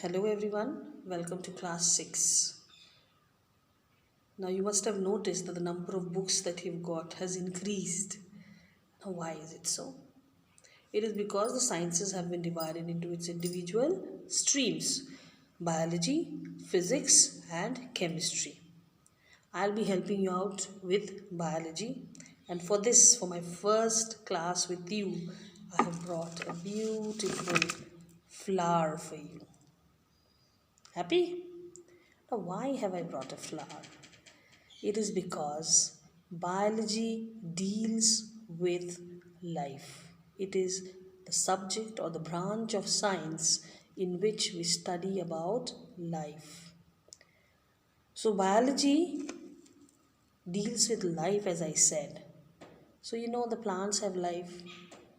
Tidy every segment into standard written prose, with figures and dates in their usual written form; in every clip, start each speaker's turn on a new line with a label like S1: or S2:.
S1: Hello everyone, welcome to class 6. Now you must have noticed that the number of books that you've got has increased. Now why is it so? It is because the sciences have been divided into its individual streams: biology, physics and chemistry. I'll be helping you out with biology, and for my first class with you, I have brought a beautiful flower for you. Happy? Now, why have I brought a flower? It is because biology deals with life. It is the subject or the branch of science in which we study about life. So, biology deals with life, as I said. So, the plants have life,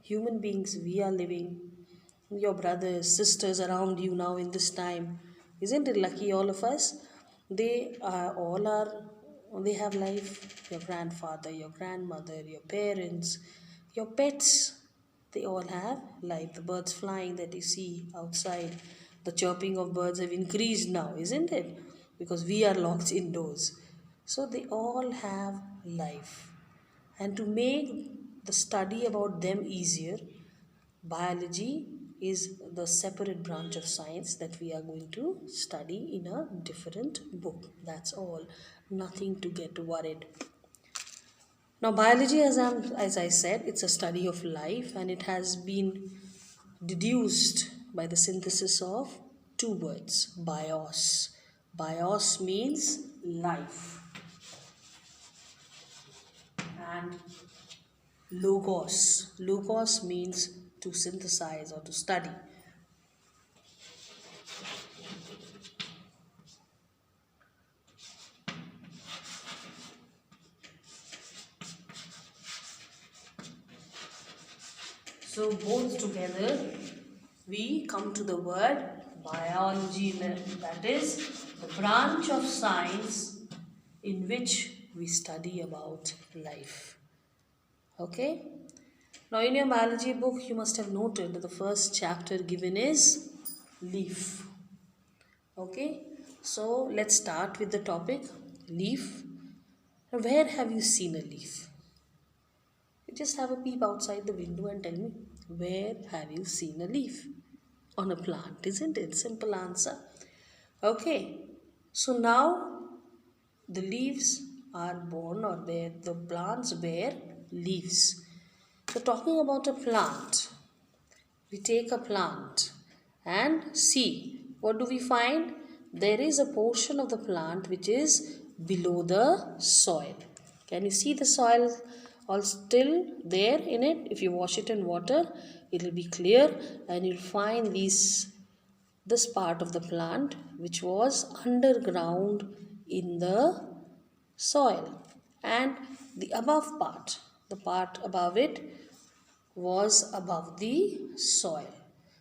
S1: human beings, we are living, your brothers, sisters around you now in this time. Isn't it lucky, all of us? They have life. Your grandfather, your grandmother, your parents, your pets, they all have life. The birds flying that you see outside, the chirping of birds have increased now, isn't it? Because we are locked indoors. So they all have life. And to make the study about them easier, biology is the separate branch of science that we are going to study in a different book. That's all. Nothing to get worried. Now, biology, as I said, it's a study of life, and it has been deduced by the synthesis of two words: bios. Bios means life, and logos. Logos means to synthesize or to study. So both together we come to the word biology, that is the branch of science in which we study about life. Okay? Now in your biology book you must have noted that the first chapter given is leaf. Okay? So let's start with the topic leaf. Where have you seen a leaf? You just have a peep outside the window and tell me, where have you seen a leaf? On a plant, isn't it? Simple answer. Okay, so now the leaves are born, or the plants bear leaves. So talking about a plant, we take a plant and see, what do we find? There is a portion of the plant which is below the soil. Can you see the soil all still there in it? If you wash it in water, it will be clear, and you'll find this part of the plant which was underground in the soil, and the above part, the part above it, was above the soil.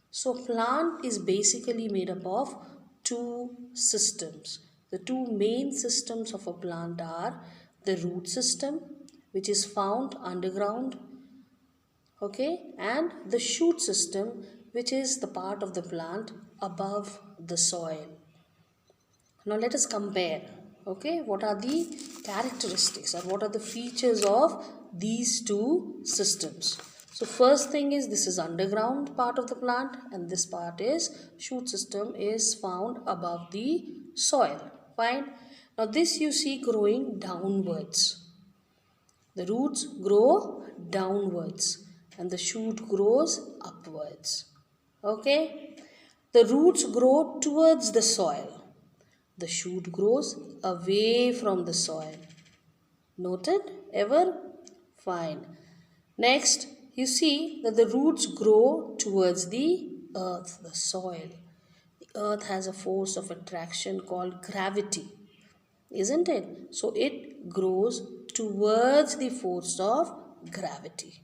S1: So plant is basically made up of two systems. The two main systems of a plant are the root system, which is found underground, okay, and the shoot system, which is the part of the plant above the soil. Now let us compare, okay, what are the characteristics or what are the features of these two systems. So first thing is, this is underground part of the plant, and this part is shoot system, is found above the soil. Fine. Now this you see growing downwards. The roots grow downwards and the shoot grows upwards. Okay. The roots grow towards the soil. The shoot grows away from the soil. Noted? Ever? Fine. Next, you see that the roots grow towards the earth, the soil. The earth has a force of attraction called gravity, isn't it? So it grows towards the force of gravity.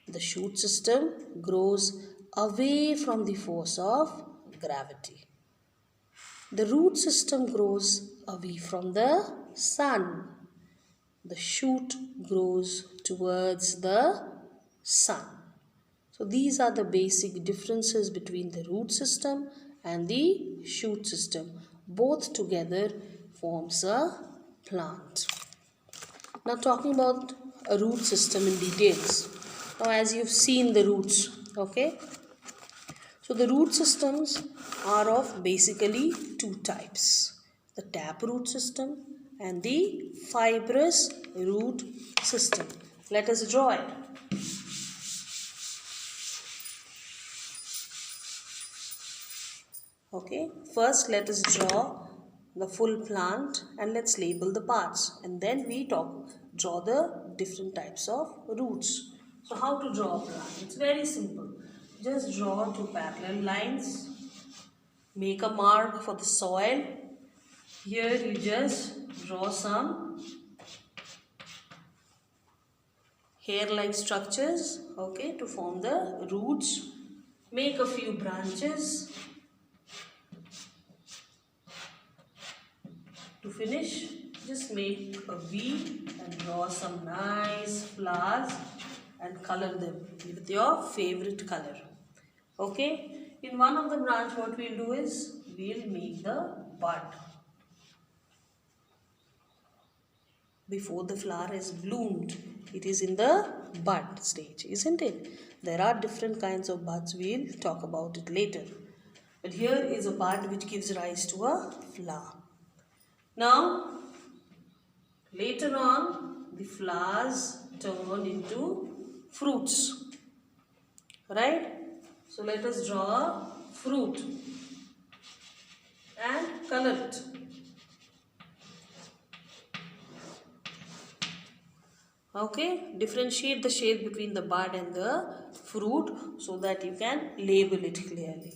S1: The shoot system grows away from the force of gravity. The root system grows away from the sun. The shoot grows towards the sun. So these are the basic differences between the root system and the shoot system. Both together forms a plant. Now talking about a root system in details. Now as you've seen the roots, okay. So the root systems are of basically two types. The taproot system and the fibrous root system. Let us draw it. Okay, first let us draw the full plant and let's label the parts, and then we draw the different types of roots. So how to draw a plant? It's very simple. Just draw two parallel lines, make a mark for the soil. Here you just draw some hair-like structures, okay, to form the roots. Make a few branches. To finish, just make a V and draw some nice flowers and color them with your favorite color. Okay, in one of the branch what we'll do is we'll make the bud. Before the flower has bloomed, it is in the bud stage, isn't it? There are different kinds of buds, we'll talk about it later. But here is a bud which gives rise to a flower. Now, later on, the flowers turn into fruits, right? So let us draw a fruit and color it. Okay, differentiate the shade between the bud and the fruit so that you can label it clearly.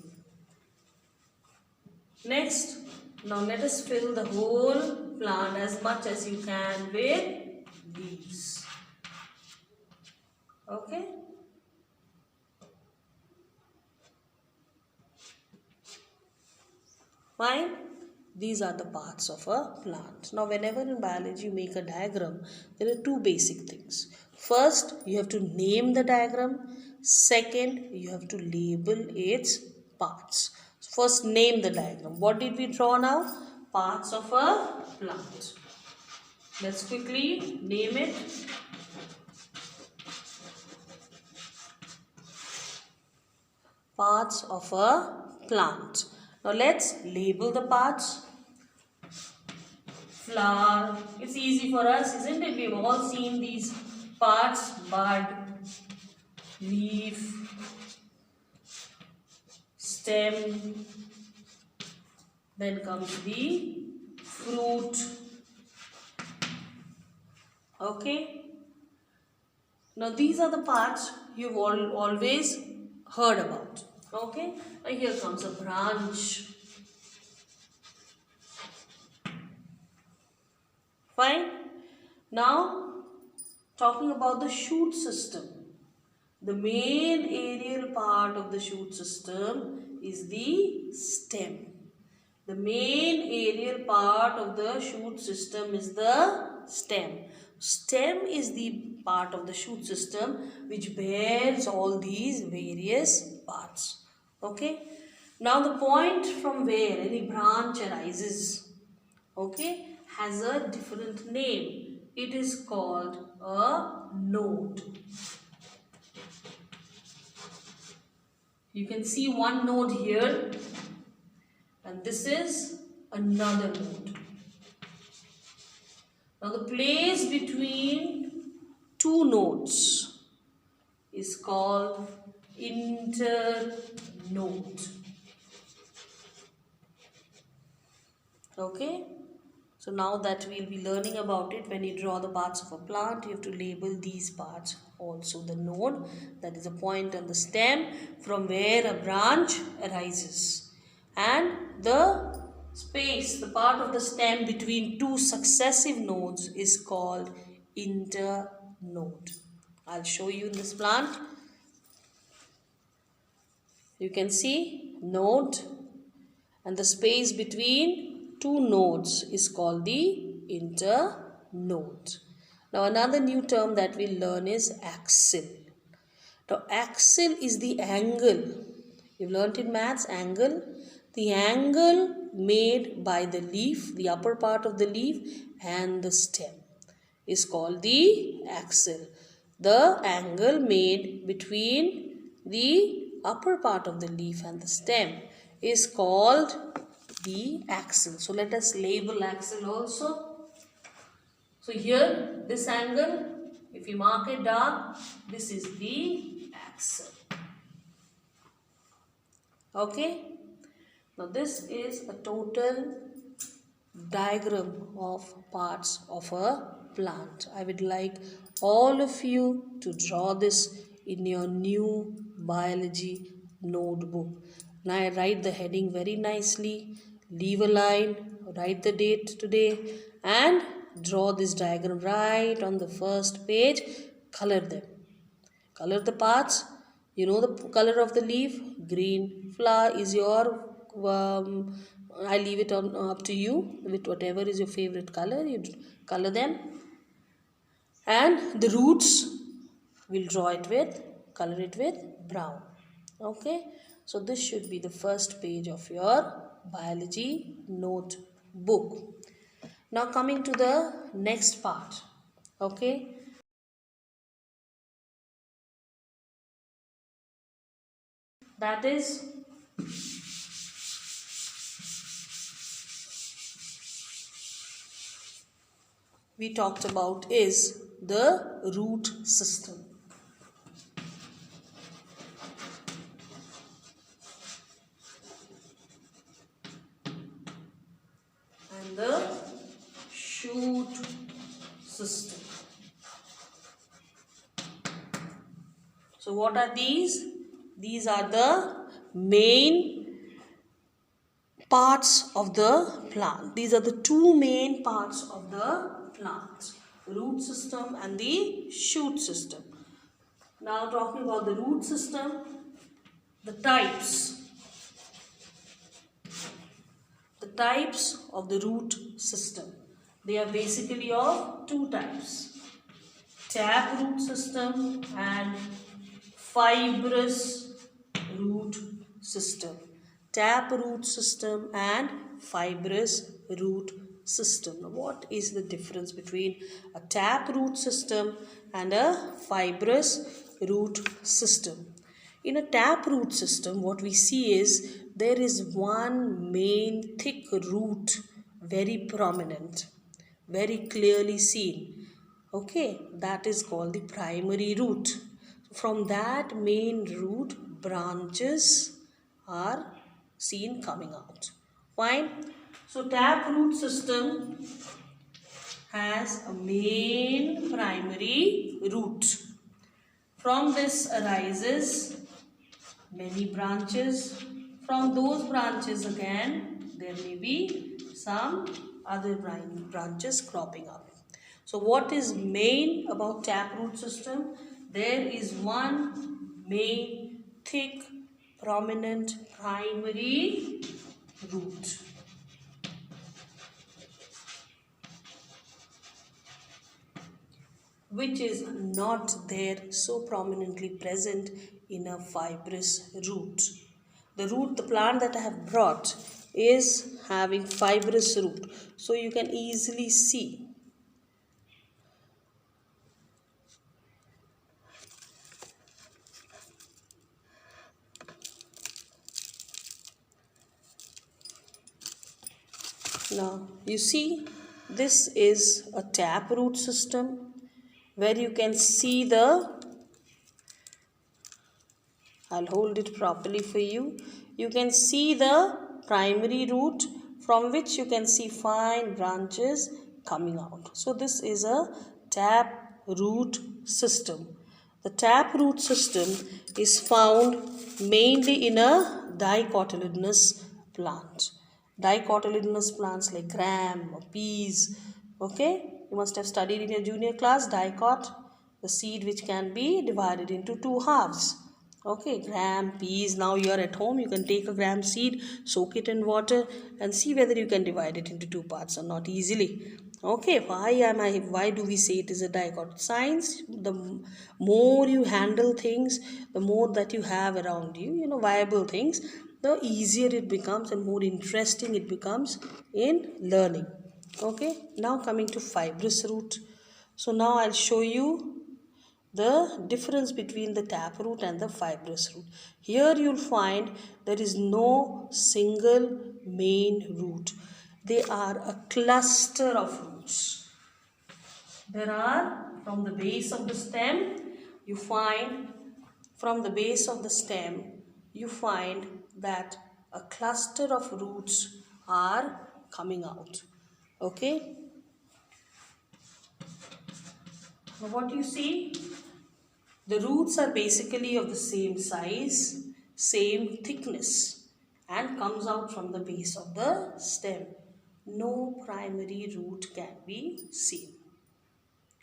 S1: Next, now let us fill the whole plant as much as you can with leaves. Okay. Fine. These are the parts of a plant. Now whenever in biology you make a diagram, there are two basic things. First, you have to name the diagram. Second, you have to label its parts. First, name the diagram. What did we draw now? Parts of a plant. Let's quickly name it. Parts of a plant. Now let's label the parts. Flower. It's easy for us, isn't it? We've all seen these parts. Bud, leaf, stem. Then comes the fruit. Okay. Now these are the parts you've always heard about. Okay. Now here comes a branch. Fine. Now talking about the shoot system. The main aerial part of the shoot system is the stem. The main aerial part of the shoot system is the stem. Stem is the part of the shoot system which bears all these various parts. Okay. Now the point from where any branch arises, okay, has a different name. It is called a node. You can see one node here, and this is another node. Now the place between two nodes is called internode. Okay. So now that we'll be learning about it, when you draw the parts of a plant, you have to label these parts also. The node, that is a point on the stem from where a branch arises. And the space, the part of the stem between two successive nodes is called internode. I'll show you in this plant. You can see node, and the space between two nodes is called the internode. Now another new term that we'll learn is axil. Now axil is the angle You've learnt in maths angle. The angle made by the leaf, the upper part of the leaf and the stem is called the axle. The angle made between the upper part of the leaf and the stem is called the axle. So let us label axle also. So here this angle, if you mark it dark, this is the axle. Okay. Now this is a total diagram of parts of a plant. I would like all of you to draw this in your new biology notebook. Now write the heading very nicely, leave a line, write the date today and draw this diagram right on the first page. Color them. Color the parts. You know the color of the leaf. Green. Flower is your I leave it on up to you with whatever is your favorite color. You color them. And the roots, we'll draw it with, color it with brown. Okay. So this should be the first page of your biology notebook. Now coming to the next part. Okay. That is we talked about is the root system. And the shoot system. So what are these? These are the main parts of the plant. These are the two main parts of the plant. Root system and the shoot system. Now talking about the root system, the types. The types of the root system. They are basically of two types. Tap root system and fibrous root system. Tap root system and fibrous root system. Now, what is the difference between a tap root system and a fibrous root system? In a tap root system, what we see is there is one main thick root, very prominent, very clearly seen. Okay, that is called the primary root. From that main root, branches are seen coming out. Fine. So tap root system has a main primary root. From this arises many branches. From those branches again, there may be some other branches cropping up. So what is main about taproot system? There is one main thick prominent primary root. Which is not there so prominently present in a fibrous root. The plant that I have brought is having fibrous root. So you can easily see. Now you see this is a tap root system where you can see I'll hold it properly for you. You can see the primary root from which you can see fine branches coming out. So this is a tap root system. The tap root system is found mainly in a dicotyledonous plant. Dicotyledonous plants like gram or peas. Okay, you must have studied in your junior class dicot, the seed which can be divided into two halves. Okay, gram, peas. Now you are at home, you can take a gram seed, soak it in water and see whether you can divide it into two parts or not easily. Okay, why do we say it is a dicot? Science, more you handle things, the more that you have around you, viable things, the easier it becomes and more interesting it becomes in learning. Okay, now coming to fibrous root. So now I'll show you the difference between the taproot and the fibrous root. Here you'll find there is no single main root. They are a cluster of roots. There are, from the base of the stem, you find, from the base of the stem, you find that a cluster of roots are coming out. Okay? Now what you see? The roots are basically of the same size, same thickness, and comes out from the base of the stem. No primary root can be seen.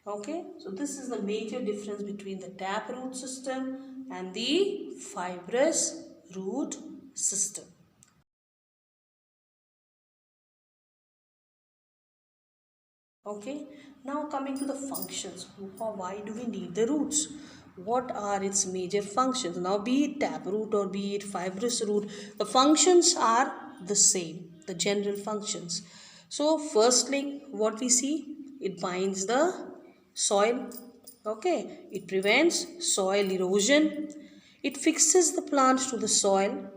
S1: Okay, so this is the major difference between the taproot system and the fibrous root system. Okay, now coming to the functions. Why do we need the roots? What are its major functions? Now, be it taproot or be it fibrous root, the functions are the same, the general functions. So, firstly, what we see, it binds the soil. Okay, it prevents soil erosion. It fixes the plant to the soil.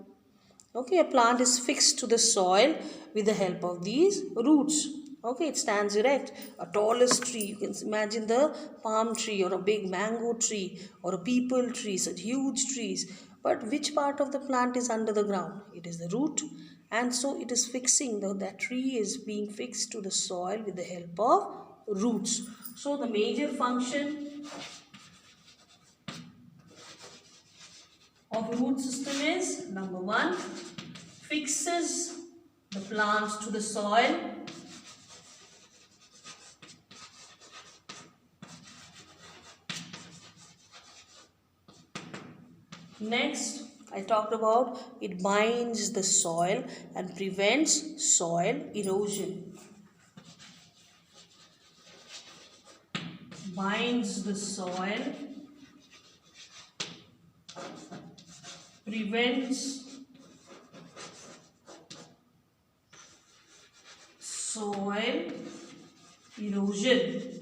S1: Okay, a plant is fixed to the soil with the help of these roots. Okay, it stands erect. A tallest tree, you can imagine the palm tree or a big mango tree or a peepal tree, such huge trees. But which part of the plant is under the ground? It is the root. And so it is fixing, that tree is being fixed to the soil with the help of roots. So the major function of root system is, number one, fixes the plants to the soil. Next, I talked about it binds the soil and prevents soil erosion. Binds the soil, prevents soil erosion.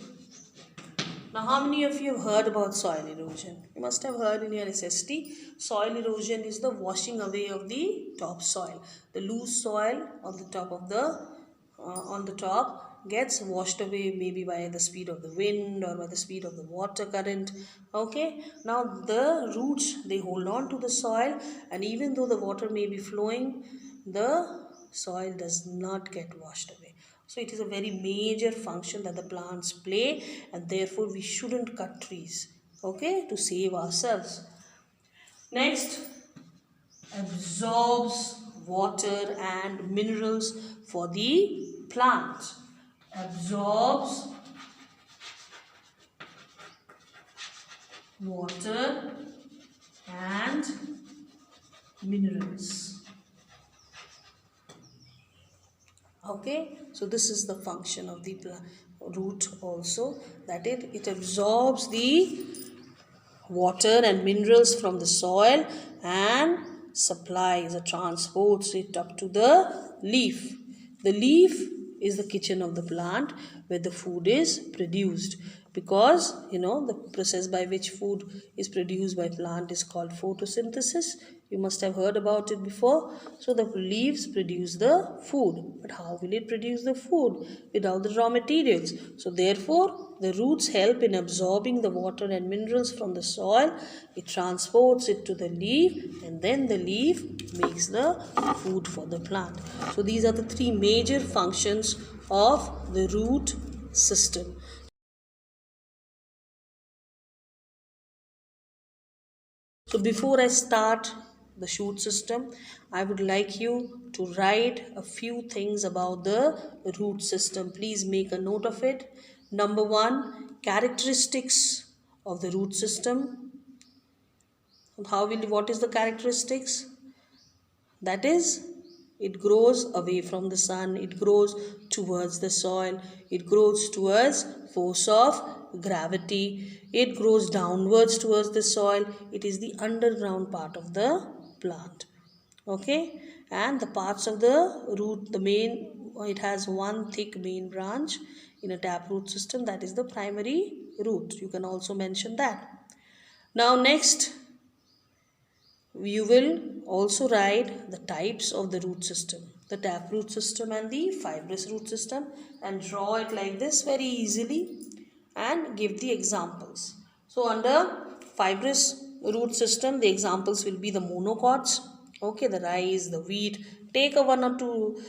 S1: Now, how many of you have heard about soil erosion? You must have heard in your SST. Soil erosion is the washing away of the topsoil. The loose soil on the top of the top gets washed away maybe by the speed of the wind or by the speed of the water current. Okay. Now the roots, they hold on to the soil, and even though the water may be flowing, the soil does not get washed away. So it is a very major function that the plants play, and therefore we shouldn't cut trees, okay, to save ourselves. Next, absorbs water and minerals for the plant. Absorbs water and minerals. Okay, so this is the function of the root also, that it absorbs the water and minerals from the soil and supplies or transports it up to the leaf. The leaf is the kitchen of the plant where the food is produced, because the process by which food is produced by plant is called photosynthesis. You must have heard about it before. So the leaves produce the food, but how will it produce the food without the raw materials? So therefore the roots help in absorbing the water and minerals from the soil. It transports it to the leaf, and then the leaf makes the food for the plant. So these are the three major functions of the root system. So before I start the shoot system, I would like you to write a few things about the root system. Please make a note of it. Number one, characteristics of the root system. What is the characteristics? That is It grows away from the sun, it grows towards the soil, it grows towards force of gravity, it grows downwards towards the soil. It is the underground part of the plant. Okay, and the parts of the root, the main, it has one thick main branch in a taproot system, that is the primary root. You can also mention that. Now next, you will also write the types of the root system, the taproot system and the fibrous root system, and draw it like this very easily and give the examples. So under fibrous root system, the examples will be the monocots, okay, the rice, the wheat. Take a one or two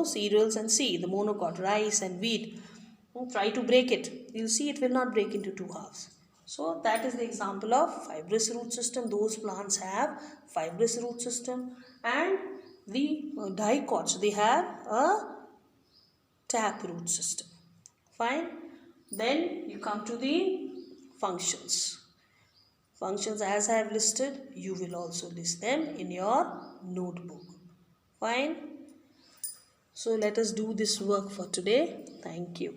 S1: cereals and see the monocot, rice and wheat. Try to break it. You'll see it will not break into two halves. So that is the example of fibrous root system. Those plants have fibrous root system, and the dicots, they have a tap root system. Fine. Then you come to the functions. Functions as I have listed, you will also list them in your notebook. Fine. So let us do this work for today. Thank you.